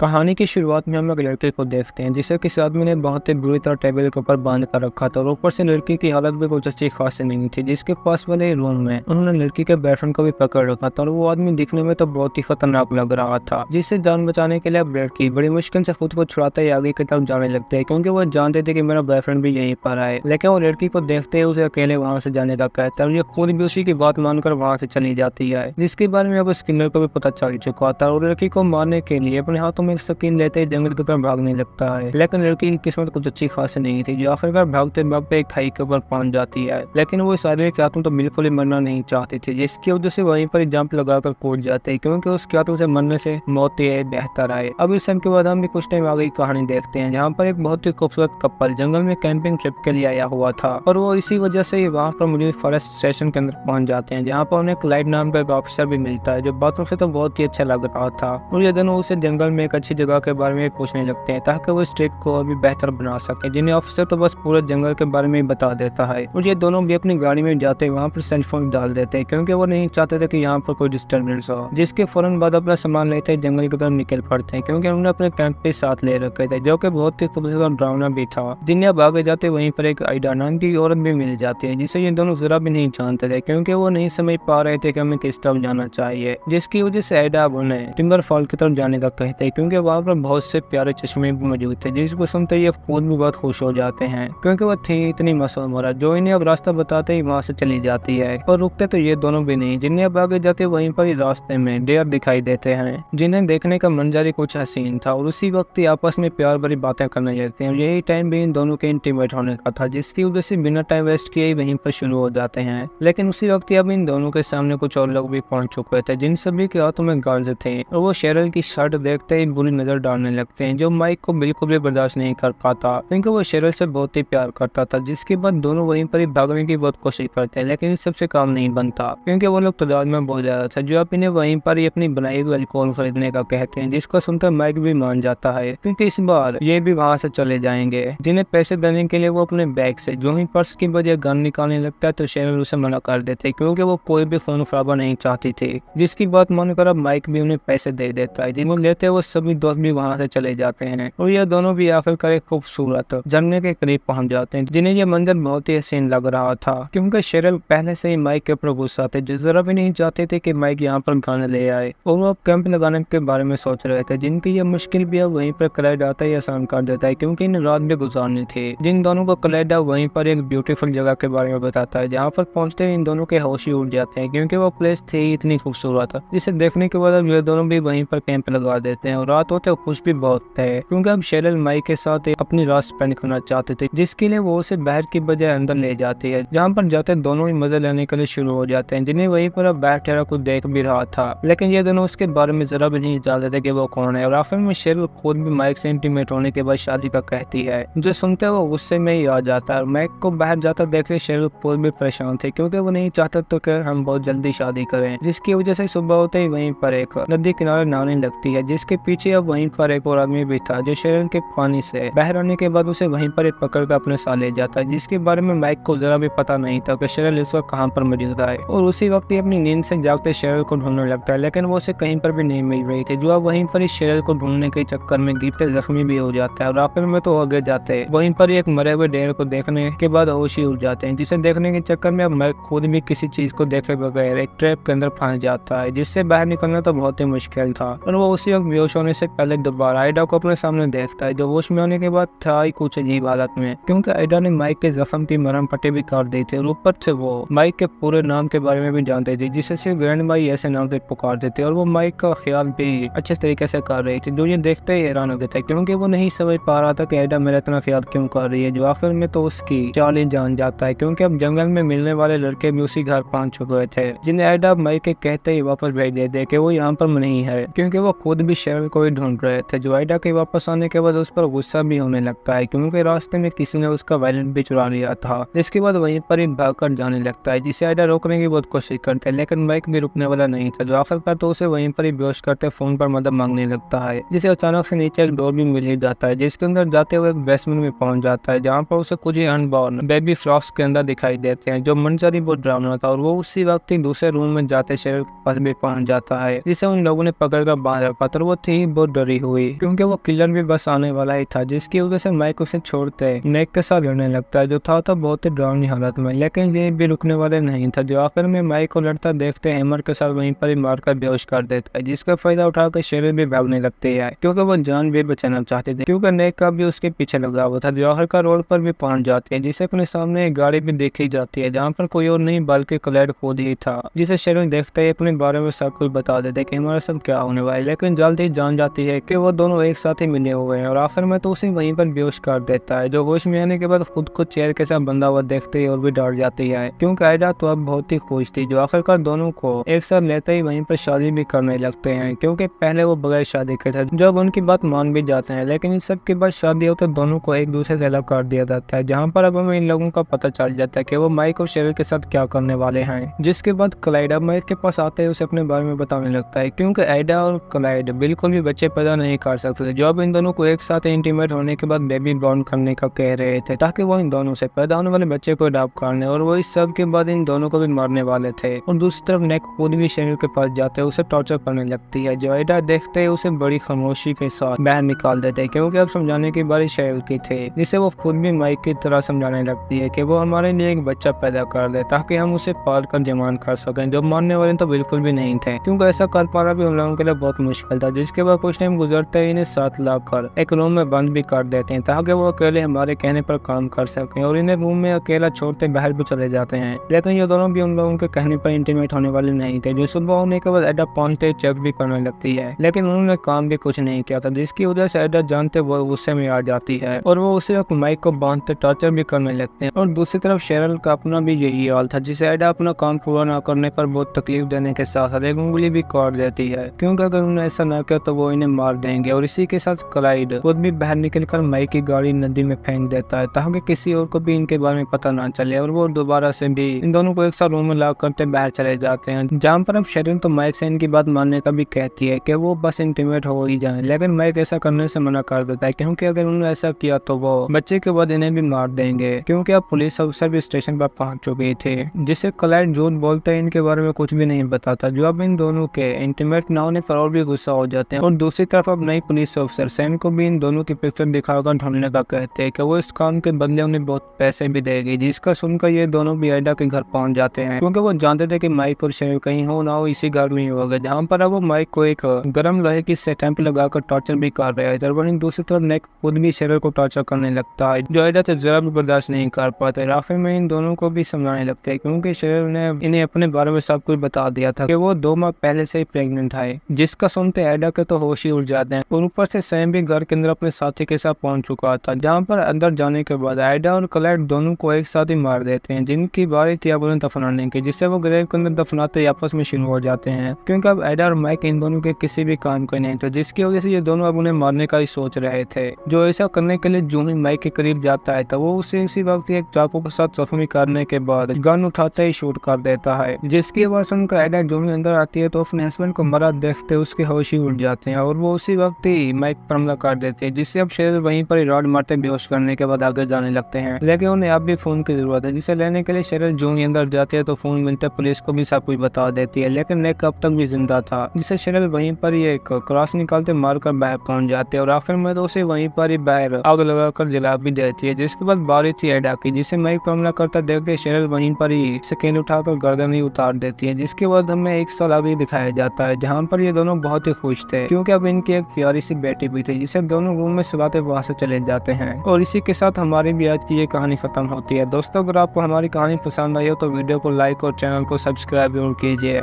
कहानी की शुरुआत में हम एक लड़के को देखते हैं जिसे किसी आदमी ने बहुत ही बुरी तरह टेबल के ऊपर बांध कर रखा था और ऊपर से लड़की की हालत भी कुछ अच्छी खासी नहीं थी। जिसके पास वाले रूम में उन्होंने लड़की के बॉयफ्रेंड को भी पकड़ रखा था और वो आदमी दिखने में तो बहुत ही खतरनाक लग रहा था, जिससे जान बचाने के लिए अब लड़की बड़ी मुश्किल से खुद को छुड़ाते ही आगे की तरफ जाने लगते हैं, क्योंकि वो जानते थे कि मेरा बॉयफ्रेंड भी यहीं पर आए। लेकिन वो लड़की को देखते ही उसे अकेले वहाँ से जाने का कहता है और ये खुद भी उसी की बात मानकर वहाँ से चली जाती है, जिसके बारे में अब स्किनर को भी पता चल चुका था और लड़की को मारने के लिए अपने हाथों में एक स्किन लेते जंगल की तरफ भागने लगता है। लेकिन लड़की की किस्मत कुछ अच्छी खासी नहीं थी, जो आखिरकार भागते भागते एक खाई के ऊपर पहुंच जाती है। लेकिन वो इस आदमी के हाथों तो बिल्कुल ही मरना नहीं चाहती थी, जिसकी वजह से वहीं पर जंप लगाकर कूद जाते हैं, क्योंकि उसके हाथों से मरने से मौत ही बेहतर आए। अब इस सब के बाद हम भी कुछ टाइम आगे की कहानी देखते हैं, जहाँ पर एक बहुत ही खूबसूरत कपल जंगल में कैंपिंग ट्रिप के लिए आया हुआ था और वो इसी वजह से वहाँ पर मुझे फॉरेस्ट स्टेशन के अंदर पहुंच जाते हैं, जहाँ पर उन्हें क्लाइड नाम का एक ऑफिसर भी मिलता है, जो बातों से तो बहुत ही अच्छा लग रहा था। और ये दोनों उसे जंगल में एक अच्छी जगह के बारे में पूछने लगते हैं ताकि वो इस ट्रिप को और भी बेहतर बना सके, जिन्हें ऑफिसर तो बस पूरे जंगल के बारे में बता देता है। और ये दोनों भी अपनी गाड़ी में जाते वहाँ पर सेल फोन डाल देते हैं, क्योंकि वो नहीं चाहते थे कि यहाँ पर कोई डिस्टर्बेंस हो। जिसके फौरन बाद अपना सामान लेते जंगल की तरफ निकल पड़ते हैं, क्योंकि उन्होंने अपने कैंप पे साथ ले रखे थे, जो कि बहुत ही खूबसूरत और डरावना भी था। जिन्हें अब आगे जाते वहीं पर एक आइडा नाम की औरत भी मिल जाती है, जिसे ये दोनों जरा भी नहीं जानते थे, क्योंकि वो नहीं समझ पा रहे थे कि हमें किस तरफ जाना चाहिए। जिसकी वजह से आइडा उन्हें टिम्बर फॉल की तरफ जाने का कहते हैं, क्योंकि वहाँ पर बहुत से प्यारे चश्मे भी मौजूद थे, जिसको सुनते ही खुद भी बहुत खुश हो जाते हैं, क्योंकि वो थी इतनी मासूम औरत जो इन्हें अब रास्ता बताते ही वहाँ से चली जाती है। और रुकते तो ये दोनों भी नहीं, जिन्हें अब आगे जाते वहीं पर ही रास्ते में डेयर दिखाई देते हैं, जिन्हें देखने का मंजर ही कुछ हसीन था और उसी वक्त ही आपस में प्यार भरी बातें करने लगते हैं। यही टाइम भी इन दोनों के इंटीमेट होने का था, जिसकी वजह से बिना टाइम वेस्ट किए ही वहीं पर शुरू हो जाते हैं। लेकिन उसी वक्त अब इन दोनों के सामने कुछ और लोग भी पहुंच चुके थे, जिन सभी के हाथों में गार्ड्स थे और वो शेरल की शर्ट देखते ही बुरी नजर डालने लगते हैं, जो माइक को बिल्कुल भी बर्दाश्त नहीं कर पाता, क्योंकि वो शेरल से बहुत ही प्यार करता था। जिसके बाद दोनों वहीं पर ही भागने की बहुत कोशिश करते हैं, लेकिन इस सबसे काम नहीं बनता, क्योंकि वो लोग तादाद में बहुत ज्यादा था, जो अब इन्हें वहीं पर ही अपनी बनाई हुई अल्कोहल खरीदने का कहते हैं, जिसको सुनकर माइक भी मान जाता है, क्योंकि इस बार ये भी वहाँ से चले जाएंगे। जिन्हें पैसे देने के लिए वो अपने बैग से जो ही पर्स की बजाय गन निकालने लगता है, तो शेरल उसे मना कर देते, क्योंकि वो कोई भी खून खराबा नहीं चाहती थी। जिसकी बात मानकर अब माइक भी उन्हें पैसे दे देता है, जिन्हें लेते वो सभी दोस्त भी वहाँ से चले जाते हैं और ये दोनों भी आखिरकार एक खूबसूरत झरने के करीब पहुंच जाते हैं, जिन्हें ये मंजर बहुत ही हसीन लग रहा था, क्योंकि शेरल पहले से ही माइक के ऊपर गुस्सा थे, जो जरा भी नहीं चाहते थे कि माइक यहाँ पर गाने ले आए और वो अब कैंप लगाने के बारे में सोच रहे थे, जिनकी ये मुश्किल भी अब वहीं पर क्लाइड आता ही आसान कर देता है, क्योंकि इन रात भी गुजारनी थी। जिन दोनों को क्लाइड वहीं पर एक ब्यूटीफुल जगह के बारे में बताता है, जहाँ पर पहुंचते ही इन दोनों के होश ही उड़ जाते हैं, क्योंकि वो प्लेस थी इतनी खूबसूरत, जिसे देखने के बाद अब ये दोनों भी वहीं पर कैंप लगा देते हैं और रात होते खुश भी बहुत थे, क्योंकि अब शेरल माइक के साथ अपनी रात स्पेंड करना चाहते थे, जिसके लिए वो उसे बाहर की बजाय अंदर ले जाती है, जहाँ पर जाते दोनों ही मजे लेने के लिए शुरू हो जाते हैं। जिन्हें वहीं पर अब बाहर ठहरा कुछ देख भी रहा था, लेकिन ये दोनों उसके बारे में जरा भी नहीं जानते थे कि वो कौन है। और आखिर में शेरल खुद भी माइक से इंटीमेट होने के बाद शादी का कहती है, जो सुनते वो गुस्से में ही आ जाता है। माइक को बाहर जाता देखते शेरल खुद भी परेशान थे, क्योंकि वो नहीं चाहता तो कि हम बहुत जल्दी शादी करें, जिसकी वजह से सुबह होते ही वहीं पर एक नदी किनारे नहाने लगती है, जिसके पीछे अब वहीं पर एक और आदमी भी था, जो शेरल के पानी से बाहर आने के बाद उसे वहीं पर पकड़ कर अपने साथ ले जाता है, जिसके बारे में माइक को जरा भी पता नहीं था कि शेरल इस वक्त कहाँ पर मौजूद है। और उसी वक्त ही अपनी नींद से जागते शेरल को ढूंढने लगता है, लेकिन वो उसे कहीं पर भी नहीं मिल रही थी, जो अब वहीं पर इस शेरल को ढूंढने के चक्कर में गिरते जख्मी भी हो जाता है और आखिर में तो आगे जाते वहीं पर एक मरे हुए डेर को देखने के बाद होश ही उड़ जाते हैं, जिसे देखने के चक्कर में अब माइक खुद भी किसी चीज को देखे बगैर एक ट्रैप के अंदर फंस जाता है, जिससे बाहर निकलना तो बहुत ही मुश्किल था। और वो उसी वक्त बेहोश होने से पहले दोबारा आइडा को अपने सामने देखता है, जो होश में होने के बाद था ही कुछ अजीब हालत में, क्योंकि आइडा ने माइक के जख्म की मरहम पट्टी भी कर दी थी और ऊपर से वो माइक के पूरे नाम के बारे में भी जानते थे, जिसे सिर्फ ग्रैंड माई ऐसे नाम से पुकारते थे। और वो माइक का ख्याल भी अच्छे तरीके से कर रही थी, जो ये देखते ही हैरान हो गया था, क्योंकि वो नहीं समझ पा रहा था कि आइडा मेरा इतना ख्याल क्यों कर रही है। जो आखिर में तो उसकी चाल ही जान जाता है, क्योंकि अब जंगल में मिलने वाले लड़के भी उसी घर पहुंच चुके थे, जिन्हें आइडा माइक के कहते ही वापस भेज देते कि वो यहाँ पर नहीं है, क्योंकि वो खुद भी शेरल को ही ढूंढ रहे थे। जो आइडा के वापस आने के बाद उस पर गुस्सा भी होने लगता है, क्योंकि रास्ते में किसी ने उसका वैलेट भी चुरा लिया था, जिसके बाद वहीं पर ही भागकर जाने लगता है, जिसे आइडा रोकने की बहुत कोशिश करते हैं, लेकिन माइक भी रुकने वाला नहीं था, जो आखिरकार तो उसे वहीं पर ही बेहोश करते फोन पर मदद मांगने लगता है, जिसे अचानक से नीचे एक डोर भी मिल ही जाता है, जिसके अंदर जाते हुए एक बेसमेंट में पहुंच जाता है, जहाँ पर उसे कुछ अनबॉर्न बेबी फ्रॉक्स के अंदर दिखाई देते हैं, जो मंजर ही बहुत डरावना था। और वो उसी वक्त ही दूसरे रूम में जाते शेरल के पास भी पहुंच जाता है, जिसे उन लोगों ने पकड़ कर बांध रखा था। वो थी बहुत डरी हुई क्योंकि वो किलर भी बस आने वाला ही था, जिसकी वजह से माइक उसे छोड़ते नेक के साथ लड़ने लगता है, जो था बहुत ही डरावनी हालत में। लेकिन ये भी रुकने वाले नहीं था, जो आखिर में माइक को लड़ता देखते हैमर के साथ वहीं पर ही मारकर बेहोश कर देता है, जिसका फायदा उठाकर शेरल भी भागने लगती है क्योंकि वो जान भी बचाना चाहते थे, क्योंकि नेक का भी उसके पीछे लगा हुआ था, जो आखिरकार रोड पर भी पहुंच जाती है, जिसे अपने सामने एक गाड़ी भी देखी जाती है जहाँ पर कोई और नहीं बल्कि क्लाइड खुद ही था, जिसे शेरल देखते ही अपने बारे में सब कुछ बता देते कि हमारे साथ क्या होने वाला है। लेकिन जल्द ही जान जाती है कि वो दोनों एक साथ ही मिले हुए हैं और आखिर में तो उसे वहीं पर बेहोश कर देता है, जो होश में आने के बाद खुद को चेयर के साथ बंधा हुआ देखते ही और भी डर जाती है क्योंकि आयडा तो अब बहुत ही खुश थी, जो आखिरकार दोनों को एक साथ लेते ही वहीं पर शादी भी करने लगते हैं, क्योंकि पहले वो बगैर शादी के थे। जब उनकी बात मान भी जाते हैं, लेकिन इस सब के बाद शादी हो तो दोनों को एक दूसरे से अलग कर दिया जाता है, जहाँ पर अब हमें इन लोगों का पता चल जाता है कि वो माइक और शेरल के साथ क्या करने वाले हैं। जिसके बाद क्लाइड अब माइक के पास आते हैं, उसे अपने बारे में बताने लगता है क्योंकि आयडा और क्लाइड बिल्कुल भी बच्चे पैदा नहीं कर सकते, जो अब इन दोनों को एक साथ इंटीमेट होने के बाद बेबी बॉर्न करने का कह रहे थे, ताकि वो इन दोनों से पैदा होने वाले बच्चे को अडॉप्ट करने, और वो इस सब के बाद इन दोनों को भी मारने वाले थे। और दूसरी तरफ नेक खुद भी शेरल के पास जाते हैं, उसे टॉर्चर करने लगती है, जो आयडा देखते हैं उसे बड़ी खामोशी के साथ बाहर निकाल देते हैं क्योंकि अब समझाने की बारी शेरल की थी, जिसे वो खुद भी माइक की तरह समझाने लगती है कि वो हमारे लिए एक बच्चा पैदा कर दे ताकि हम उसे पाल कर जवान कर सकें, जो मानने वाले तो बिल्कुल भी नहीं थे क्योंकि ऐसा कर पाना भी उन लोगों के लिए बहुत मुश्किल था। जिसके बाद कुछ टाइम गुजरते ही इन्हें साथ लाकर एक रूम में बंद भी कर देते हैं ताकि वो अकेले हमारे कहने पर काम कर सकें, और इन्हें रूम में अकेला छोड़ते बाहर भी चले जाते हैं। लेकिन ये दोनों भी उन लोगों के कहने पर इंटीमेट होने वाले नहीं थे, जो सुबह होने के बाद एडा पहुंचते चेक भी करने लगती है, लेकिन उन्होंने काम भी कुछ नहीं किया था, जिसकी वजह से एडा जानते वो गुस्से में आ जाती है और वो उसे एक माइक को बांधते टॉर्चर भी करने लगते हैं। और दूसरी तरफ शेरल का अपना भी यही हाल था, जिसे एडा अपना काम पूरा न करने पर बहुत तकलीफ देने के साथ साथ एक उंगली भी काट देती है, क्योंकि अगर उन्होंने ऐसा न किया तो वो इन्हें मार देंगे। और इसी के साथ क्लाइड खुद भी बाहर निकलकर माइक की गाड़ी नदी में फेंक देता है ताकि किसी और को भी इनके बारे में पता ना चले, और वो दोबारा से भी इन दोनों को एक साथ रूम में ला करते बाहर चले जाते हैं, जहाँ पर अब शेरल तो माइक से इनकी बात मानने का भी कहती है कि वो बस इंटीमेट हो ही जाए, लेकिन माइक ऐसा करने से मना कर देता है क्योंकि अगर उन्होंने ऐसा किया तो वो बच्चे के बाद इन्हें भी मार देंगे, क्योंकि अब पुलिस अफसर भी स्टेशन पर पहुंच चुके थे, जिससे क्लाइड झूठ बोलते हैं इनके बारे में कुछ भी नहीं बताता, जो अब इन दोनों के इंटीमेट न होने पर और भी गुस्सा हो जाते हैं। और दूसरी तरफ अब नई पुलिस अफसर सैम को भी इन दोनों की पिक्चर दिखाकर ढूंढने का कहते हैं कि वो इस काम के बदले उन्हें बहुत पैसे भी देगी, जिसका सुनकर ये दोनों भी आयडा के घर पहुंच जाते हैं, क्योंकि वो जानते थे कि माइक और शेरल कहीं हो ना हो इसी घर में ही होगा, जहाँ पर अब वो माइक को एक गर्म लोहे की सेटम पे लगाकर टॉर्चर भी कर रहे हैं। वहीं दूसरी तरफ नेक खुद भी शेरल को टॉर्चर करने लगता है, जो आयडा से जरा भी बर्दाश्त नहीं कर पाते। आखिर में इन दोनों को भी समझाने लगते हैं क्योंकि शेरल ने इन्हें अपने बारे में सब कुछ बता दिया था कि वो 2 माह पहले से ही प्रेग्नेंट है, जिसका सुनते आयडा के तो होश ही उड़ जाते हैं। और ऊपर से सैम भी घर के अंदर अपने साथी के साथ पहुंच चुका था, जहाँ पर अंदर जाने के बाद आयडा और क्लाइड दोनों को एक साथ ही मार देते हैं, जिनकी बारी थी अब उन्हें दफनाने की, जिससे वो ग्रेव के अंदर दफनाते आपस में शुरू हो जाते हैं, क्योंकि अब आयडा और माइक इन दोनों के किसी भी काम के नहीं थे, जिसकी वजह से ये दोनों अब उन्हें मारने का ही सोच रहे थे। जो ऐसा करने के लिए जो ही माइक के करीब जाता है तो वो उसे इसी वक्त एक चाकू के साथ जख्मी करने के बाद गन उठाते ही शूट कर देता है, जिसकी आवाज सुनकर आयडा जो ही अंदर आती है तो अपने हस्बैंड को मरा देखते उसके होश ही उड़ जाते हैं, और वो उसी वक्त ही माइक पर हमला कर देते हैं, जिससे अब शेरल वहीं पर रॉड मारते बेहोश करने के बाद आगे जाने लगते हैं। लेकिन उन्हें अब भी फोन की जरूरत है, जिसे लेने के लिए शेरल जो ही अंदर जाते हैं तो फोन मिलते पुलिस को भी सब कुछ बता देती है, लेकिन नेक अब तक भी जिंदा था, जिसे शेरल वहीं पर ही एक क्रॉस निकालते मारकर बाहर पहुंच जाते हैं, और आखिर में तो उसे वहीं पर ही बाहर आग लगाकर जला भी देती है। जिसके बाद बारी थी आयडा की, जिसे माइक पर हमला करता देखते शेरल वहीं पर ही स्किन उठाकर गर्दन ही उतार देती है, जिसके बाद हमें एक साल अभी दिखाया जाता है, जहाँ पर ये दोनों बहुत ही खुश थे क्योंकि अब इनकी एक प्यारी सी बेटी भी थी, जिसे दोनों रूम में सुलाते वहां से चले जाते हैं। और इसी के साथ हमारी भी आज की ये कहानी खत्म होती है। दोस्तों, अगर आपको हमारी कहानी पसंद आई हो तो वीडियो को लाइक और चैनल को सब्सक्राइब जरूर कीजिए।